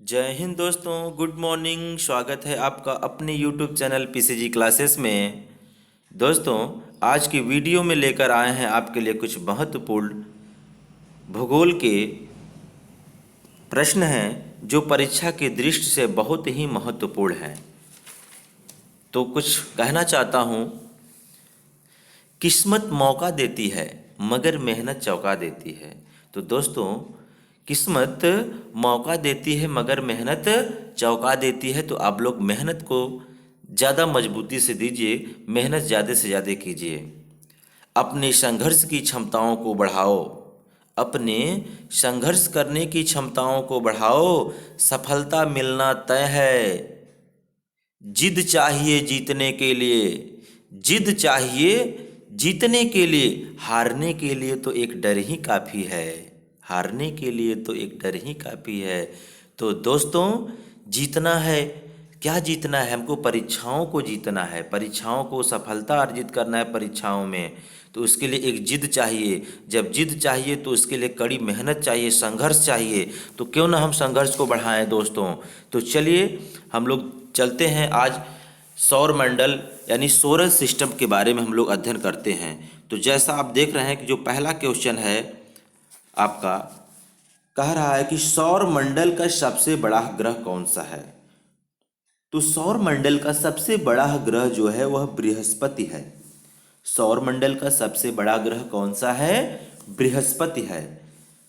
जय हिंद दोस्तों, good morning. स्वागत है आपका अपने यूट्यूब चैनल पीसीजी क्लासेस में। दोस्तों, आज की वीडियो में लेकर आए हैं आपके लिए कुछ महत्वपूर्ण भूगोल के प्रश्न हैं जो परीक्षा की दृष्टि से बहुत ही महत्वपूर्ण हैं। तो कुछ कहना चाहता हूँ। किस्मत मौका देती है मगर मेहनत चौंका देती है। तो दोस्तों, किस्मत मौका देती है मगर मेहनत चौंका देती है। तो आप लोग मेहनत को ज़्यादा मजबूती से दीजिए, मेहनत ज़्यादा से ज़्यादा कीजिए। अपने संघर्ष की क्षमताओं को बढ़ाओ, अपने संघर्ष करने की क्षमताओं को बढ़ाओ। सफलता मिलना तय है। जिद चाहिए जीतने के लिए, जिद चाहिए जीतने के लिए। हारने के लिए तो एक डर ही काफ़ी है, हारने के लिए तो एक डर ही काफ़ी है। तो दोस्तों, जीतना है। क्या जीतना है? हमको परीक्षाओं को जीतना है, परीक्षाओं को सफलता अर्जित करना है परीक्षाओं में। तो उसके लिए एक जिद चाहिए। जब जिद चाहिए तो उसके लिए कड़ी मेहनत चाहिए, संघर्ष चाहिए। तो क्यों ना हम संघर्ष को बढ़ाएं दोस्तों। तो चलिए हम लोग चलते हैं। आज सौर मंडल यानी सोलर सिस्टम के बारे में हम लोग अध्ययन करते हैं। तो जैसा आप देख रहे हैं कि जो पहला क्वेश्चन है आपका, कह रहा है कि सौर मंडल का सबसे बड़ा ग्रह कौन सा है। तो सौर मंडल का सबसे बड़ा ग्रह जो है वह बृहस्पति है। सौर मंडल का सबसे बड़ा ग्रह कौन सा है? बृहस्पति है।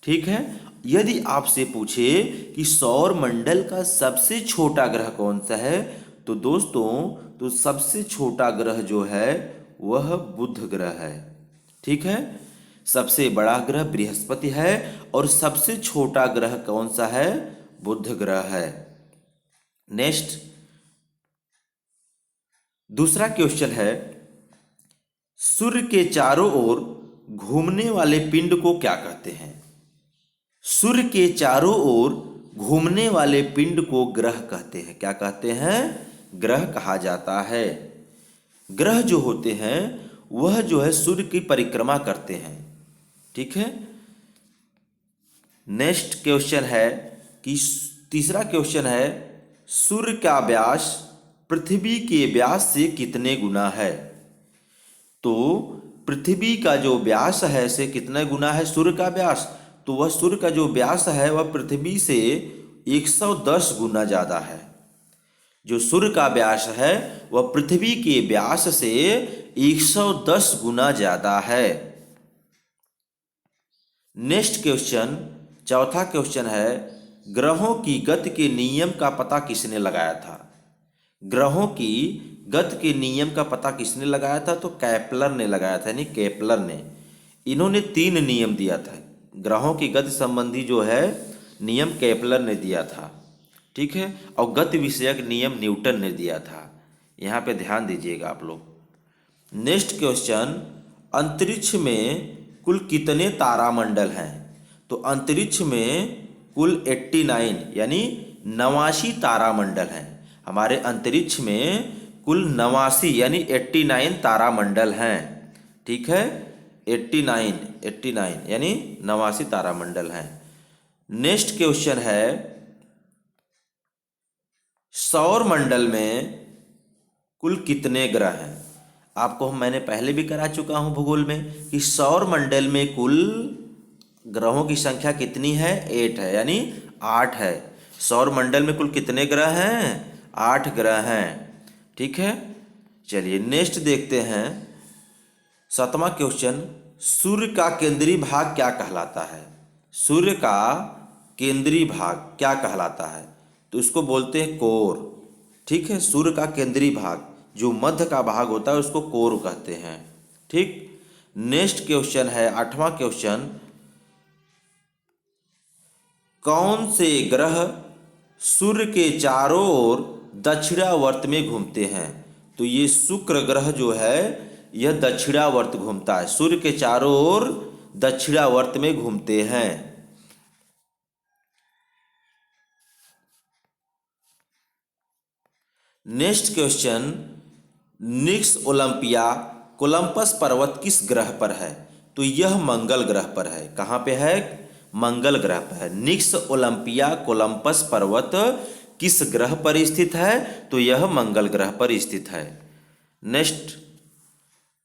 ठीक है। यदि आपसे पूछे कि सौर मंडल का सबसे छोटा ग्रह कौन सा है, तो दोस्तों, तो सबसे छोटा ग्रह जो है वह बुध ग्रह है। ठीक है। सबसे बड़ा ग्रह बृहस्पति है और सबसे छोटा ग्रह कौन सा है? बुध ग्रह है। नेक्स्ट, दूसरा क्वेश्चन है, सूर्य के चारों ओर घूमने वाले पिंड को क्या कहते हैं? सूर्य के चारों ओर घूमने वाले पिंड को ग्रह कहते हैं। क्या कहते हैं? ग्रह कहा जाता है। ग्रह जो होते हैं वह जो है सूर्य की परिक्रमा करते हैं। ठीक है। नेक्स्ट क्वेश्चन है कि तीसरा क्वेश्चन है, सूर्य का व्यास पृथ्वी के व्यास से कितने गुना है? तो पृथ्वी का जो व्यास है से कितना गुना है सूर्य का व्यास? तो वह सूर्य का जो व्यास है वह पृथ्वी से 110 गुना ज़्यादा है। जो सूर्य का व्यास है वह पृथ्वी के व्यास से 110 गुना ज़्यादा है। नेक्स्ट क्वेश्चन, चौथा क्वेश्चन है, ग्रहों की गति के नियम का पता किसने लगाया था? ग्रहों की गति के नियम का पता किसने लगाया था? तो केपलर ने लगाया था, यानी केपलर ने। इन्होंने 3 नियम दिया था। ग्रहों की गति संबंधी जो है नियम केपलर ने दिया था। ठीक है। और गति विषयक नियम न्यूटन ने दिया था। यहाँ पे ध्यान दीजिएगा आप लोग। नेक्स्ट क्वेश्चन, अंतरिक्ष में कुल कितने तारामंडल हैं? तो अंतरिक्ष में कुल 89 यानी 89 तारामंडल हैं। हमारे अंतरिक्ष में कुल 89 यानी 89 तारामंडल हैं। ठीक है। 89 यानी 89 तारामंडल हैं। नेक्स्ट क्वेश्चन है, सौर मंडल में कुल कितने ग्रह हैं? आपको मैंने पहले भी करा चुका हूं भूगोल में कि सौर मंडल में कुल ग्रहों की संख्या कितनी है? 8 है, यानी 8 है। सौर मंडल में कुल कितने ग्रह हैं? 8 ग्रह हैं। ठीक है। चलिए नेक्स्ट देखते हैं। 7वां क्वेश्चन, सूर्य का केंद्रीय भाग क्या कहलाता है? सूर्य का केंद्रीय भाग क्या कहलाता है? तो इसको बोलते हैं कोर। ठीक है। सूर्य का केंद्रीय भाग जो मध्य का भाग होता है उसको कोर कहते हैं। ठीक। नेक्स्ट क्वेश्चन है 8वां क्वेश्चन, कौन से ग्रह सूर्य के चारों ओर दक्षिणावर्त में घूमते हैं? तो ये शुक्र ग्रह जो है यह दक्षिणावर्त घूमता है, सूर्य के चारों ओर दक्षिणावर्त में घूमते हैं। नेक्स्ट क्वेश्चन, निक्स ओलंपिया कोलंबस पर्वत किस ग्रह पर है? तो यह मंगल ग्रह पर है। कहाँ पे है? मंगल ग्रह पर है। निक्स ओलंपिया कोलंबस पर्वत किस ग्रह पर स्थित है? तो यह मंगल ग्रह पर स्थित है। नेक्स्ट,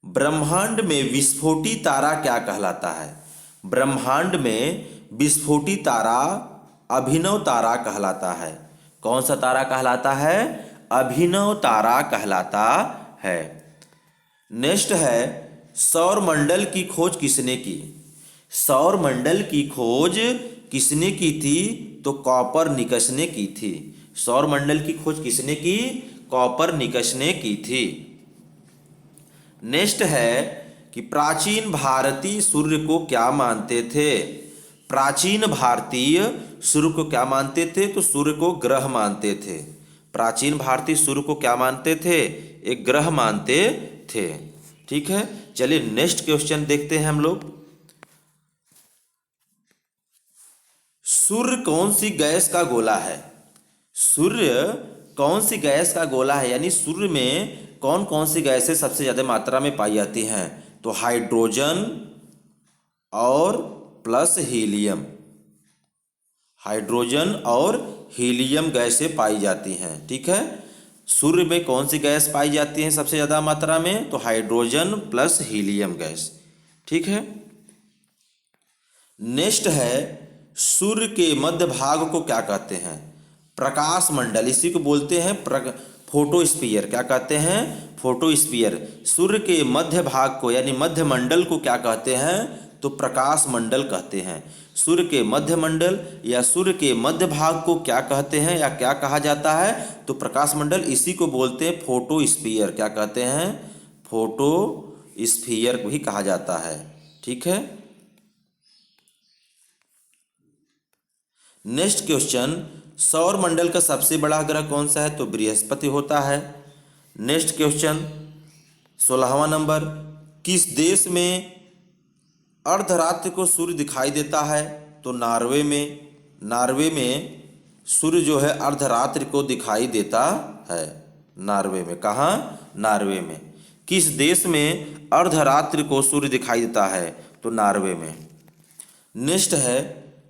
ब्रह्मांड में विस्फोटी तारा क्या कहलाता है? ब्रह्मांड में विस्फोटी तारा अभिनव तारा कहलाता है। कौन सा तारा कहलाता है? अभिनव तारा कहलाता है। नेक्स्ट है, सौर मंडल की खोज किसने की? सौर मंडल की खोज किसने की थी? तो कॉपरनिकस ने की थी। सौर मंडल की खोज किसने की? कॉपरनिकस ने की थी। नेक्स्ट है कि प्राचीन भारतीय सूर्य को क्या मानते थे? प्राचीन भारतीय सूर्य को क्या मानते थे? तो सूर्य को ग्रह मानते थे। प्राचीन भारतीय सूर्य को क्या मानते थे? एक ग्रह मानते थे। ठीक है, चलिए नेक्स्ट क्वेश्चन देखते हैं हम लोग। सूर्य कौन सी गैस का गोला है? सूर्य कौन सी गैस का गोला है, यानी सूर्य में कौन कौन सी गैसें सबसे ज्यादा मात्रा में पाई जाती हैं? तो हाइड्रोजन और प्लस हीलियम। हाइड्रोजन और हीलियम गैसें पाई जाती हैं। ठीक है, सूर्य में कौन सी गैस पाई जाती है सबसे ज्यादा मात्रा में? तो हाइड्रोजन प्लस हीलियम गैस। ठीक है, नेक्स्ट है, सूर्य के मध्य भाग को क्या कहते हैं? प्रकाश मंडल। इसी को बोलते हैं फोटोस्फीयर। क्या कहते हैं? फोटोस्फीयर। सूर्य के मध्य भाग को यानी मध्य मंडल को क्या कहते हैं? तो प्रकाश मंडल कहते हैं। सूर्य के मध्य मंडल या सूर्य के मध्य भाग को क्या कहते हैं या क्या कहा जाता है? तो प्रकाश मंडल। इसी को बोलते हैं फोटोस्फीयर। क्या कहते हैं? फोटोस्फीयर भी कहा जाता है। ठीक है, नेक्स्ट क्वेश्चन, सौर मंडल का सबसे बड़ा ग्रह कौन सा है? तो बृहस्पति होता है। नेक्स्ट क्वेश्चन 16वां नंबर, किस देश में अर्धरात्रि को सूर्य दिखाई देता है? तो नॉर्वे में। नॉर्वे में सूर्य जो है अर्धरात्रि को दिखाई देता है। नॉर्वे में। कहाँ? नॉर्वे में। किस देश में अर्धरात्रि को सूर्य दिखाई देता है? तो नॉर्वे में। नेक्स्ट है,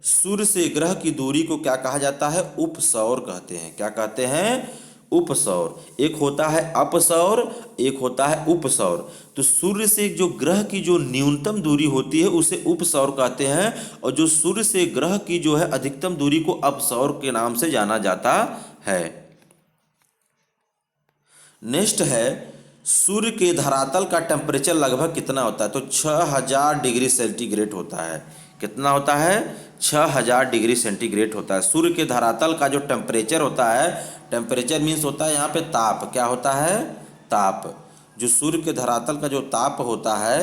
सूर्य से ग्रह की दूरी को क्या कहा जाता है? उपसौर कहते हैं। क्या कहते हैं? उपसौर। एक होता है अपसौर, एक होता है उपसौर। तो सूर्य से जो ग्रह की जो न्यूनतम दूरी होती है उसे उपसौर कहते हैं, और जो सूर्य से ग्रह की जो है अधिकतम दूरी को अपसौर के नाम से जाना जाता है। नेक्स्ट है, सूर्य के धरातल का टेम्परेचर लगभग कितना होता है? तो 6000 डिग्री सेंटीग्रेड होता है। कितना होता है? 6000 डिग्री सेंटीग्रेड होता है। सूर्य के धरातल का जो टेम्परेचर होता है, टेम्परेचर मीन्स होता है यहाँ पे ताप। क्या होता है? ताप। जो सूर्य के धरातल का जो ताप होता है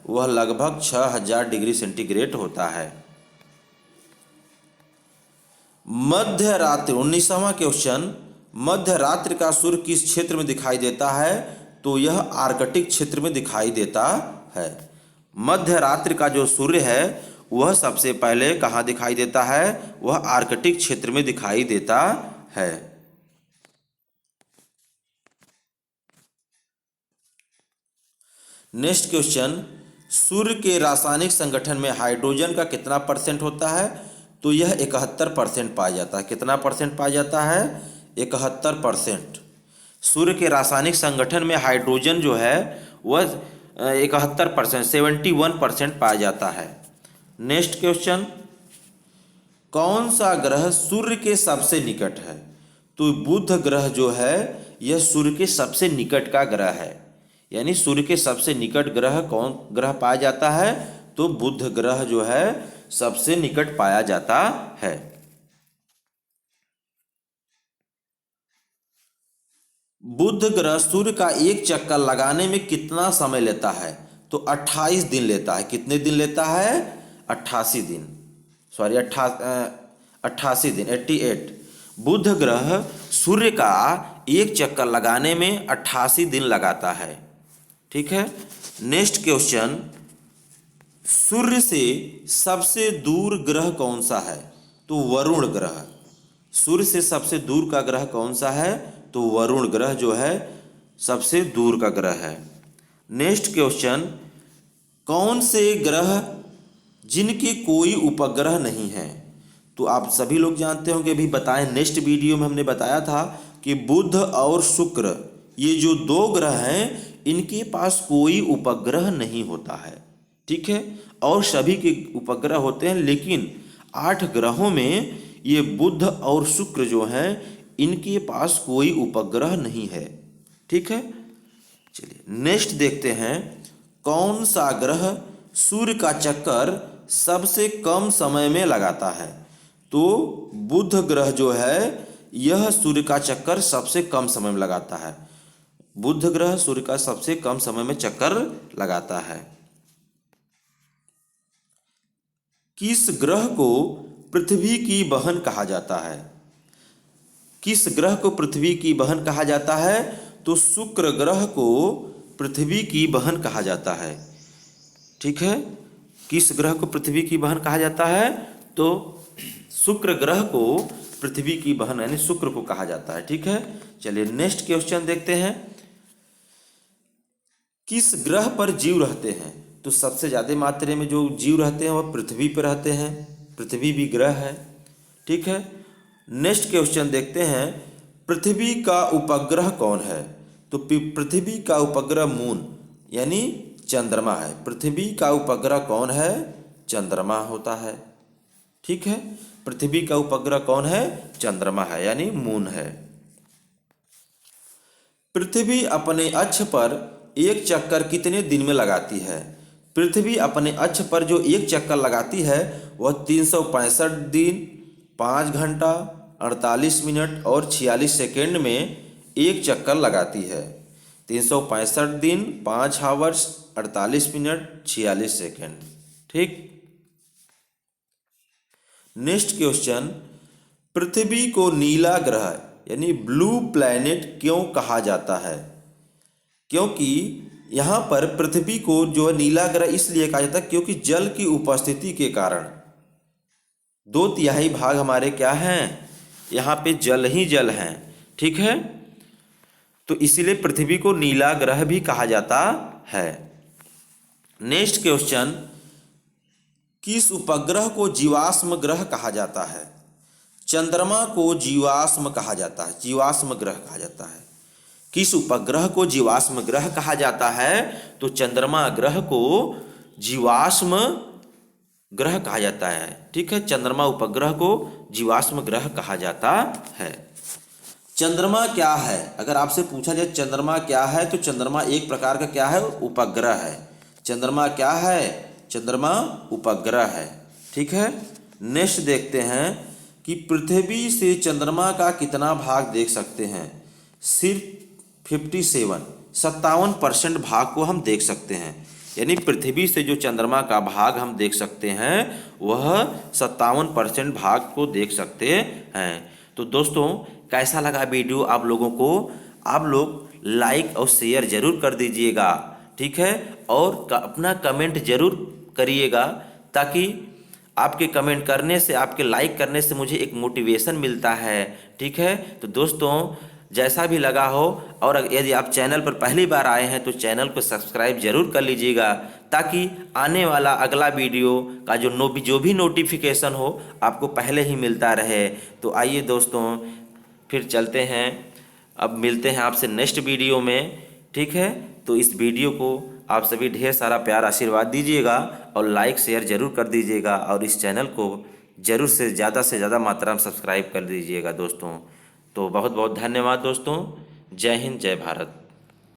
वह लगभग 6000 डिग्री सेंटीग्रेड होता है। मध्य रात्रि 19वां क्वेश्चन, मध्य रात्रि का सूर्य किस क्षेत्र में दिखाई देता है? तो यह आर्कटिक क्षेत्र में दिखाई देता है। मध्य रात्रि का जो सूर्य है वह सबसे पहले कहाँ दिखाई देता है? वह आर्कटिक क्षेत्र में दिखाई देता है। नेक्स्ट क्वेश्चन, सूर्य के रासायनिक संगठन में हाइड्रोजन का कितना परसेंट होता है? तो यह 71% पाया जाता है। कितना परसेंट पाया जाता है? 71%। सूर्य के रासायनिक संगठन में हाइड्रोजन जो है वह 71%, 71% पाया जाता है। नेक्स्ट क्वेश्चन, कौन सा ग्रह सूर्य के सबसे निकट है? तो बुध ग्रह जो है यह सूर्य के सबसे निकट का ग्रह है। यानी सूर्य के सबसे निकट ग्रह कौन ग्रह पाया जाता है? तो बुध ग्रह जो है सबसे निकट पाया जाता है। बुध ग्रह सूर्य का एक चक्कर लगाने में कितना समय लेता है? तो 28 दिन लेता है। कितने दिन लेता है? 88 दिन। सॉरी 88 दिन, 88। बुध ग्रह सूर्य का एक चक्कर लगाने में 88 दिन लगाता है। ठीक है, नेक्स्ट क्वेश्चन, सूर्य से सबसे दूर ग्रह कौन सा है? तो वरुण ग्रह। सूर्य से सबसे दूर का ग्रह कौन सा है? तो वरुण ग्रह जो है सबसे दूर का ग्रह है। नेक्स्ट क्वेश्चन, कौन से ग्रह जिनके कोई उपग्रह नहीं है। तो आप सभी लोग जानते होंगे, अभी बताएं नेक्स्ट वीडियो में हमने बताया था कि बुध और शुक्र ये जो दो ग्रह हैं इनके पास कोई उपग्रह नहीं होता है, ठीक है। और सभी के उपग्रह होते हैं, लेकिन 8 ग्रहों में ये बुध और शुक्र जो हैं इनके पास कोई उपग्रह नहीं है, ठीक है। चलिए नेक्स्ट देखते हैं, कौन सा ग्रह सूर्य का चक्कर सबसे कम समय में लगाता है। तो बुध ग्रह जो है यह सूर्य का चक्कर सबसे कम समय में लगाता है। बुध ग्रह सूर्य का सबसे कम समय में चक्कर लगाता है। किस ग्रह को पृथ्वी की बहन कहा जाता है। किस ग्रह को पृथ्वी की बहन कहा जाता है। तो शुक्र ग्रह को पृथ्वी की बहन कहा जाता है, ठीक है। किस ग्रह को पृथ्वी की बहन कहा जाता है। तो शुक्र ग्रह को पृथ्वी की बहन यानी शुक्र को कहा जाता है, ठीक है। चलिए नेक्स्ट क्वेश्चन देखते हैं, किस ग्रह पर जीव रहते हैं। तो सबसे ज़्यादा मात्रा में जो जीव रहते हैं वह पृथ्वी पर रहते हैं, पृथ्वी भी ग्रह है, ठीक है। नेक्स्ट क्वेश्चन देखते हैं, पृथ्वी का उपग्रह कौन है। तो पृथ्वी का उपग्रह मून यानी चंद्रमा है। पृथ्वी का उपग्रह कौन है, चंद्रमा होता है, ठीक है। पृथ्वी का उपग्रह कौन है, चंद्रमा है यानी मून है। पृथ्वी अपने अक्ष पर एक चक्कर कितने दिन में लगाती है। पृथ्वी अपने अक्ष पर जो एक चक्कर लगाती है वह 365 दिन 5 घंटा 48 मिनट और 46 सेकेंड में एक चक्कर लगाती है। 365 दिन 5 आवर्स 48 मिनट 46 सेकेंड, ठीक। नेक्स्ट क्वेश्चन, पृथ्वी को नीला ग्रह यानी ब्लू प्लैनेट क्यों कहा जाता है। क्योंकि यहाँ पर पृथ्वी को जो है नीला ग्रह इसलिए कहा जाता है क्योंकि जल की उपस्थिति के कारण 2/3 भाग हमारे क्या हैं, यहाँ पे जल ही जल हैं, ठीक है। तो इसीलिए पृथ्वी को नीला ग्रह भी कहा जाता है। नेक्स्ट क्वेश्चन, किस उपग्रह को जीवाश्म ग्रह कहा जाता है। चंद्रमा को जीवाश्म कहा जाता है, जीवाश्म ग्रह कहा जाता है। किस उपग्रह को जीवाश्म ग्रह कहा जाता है। तो चंद्रमा ग्रह को जीवाश्म ग्रह कहा जाता है, ठीक है। चंद्रमा उपग्रह को जीवाश्म ग्रह कहा जाता है। चंद्रमा क्या है, अगर आपसे पूछा जाए चंद्रमा क्या है तो चंद्रमा एक प्रकार का क्या है, उपग्रह है। चंद्रमा क्या है, चंद्रमा उपग्रह है, ठीक है। नेक्स्ट देखते हैं कि पृथ्वी से चंद्रमा का कितना भाग देख सकते हैं। सिर्फ 57% भाग को हम देख सकते हैं, यानी पृथ्वी से जो चंद्रमा का भाग हम देख सकते हैं वह 57% भाग को देख सकते हैं। तो दोस्तों कैसा लगा वीडियो आप लोगों को, आप लोग लाइक और शेयर जरूर कर दीजिएगा, ठीक है। और अपना कमेंट जरूर करिएगा, ताकि आपके कमेंट करने से, आपके लाइक करने से मुझे एक मोटिवेशन मिलता है, ठीक है। तो दोस्तों जैसा भी लगा हो, और यदि आप चैनल पर पहली बार आए हैं तो चैनल को सब्सक्राइब जरूर कर लीजिएगा, ताकि आने वाला अगला वीडियो का जो भी नोटिफिकेशन हो आपको पहले ही मिलता रहे। तो आइए दोस्तों फिर चलते हैं, अब मिलते हैं आपसे नेक्स्ट वीडियो में, ठीक है। तो इस वीडियो को आप सभी ढेर सारा प्यार आशीर्वाद दीजिएगा और लाइक शेयर जरूर कर दीजिएगा, और इस चैनल को जरूर से ज़्यादा मात्रा में सब्सक्राइब कर दीजिएगा दोस्तों। तो बहुत बहुत धन्यवाद दोस्तों। जय हिंद, जय भारत।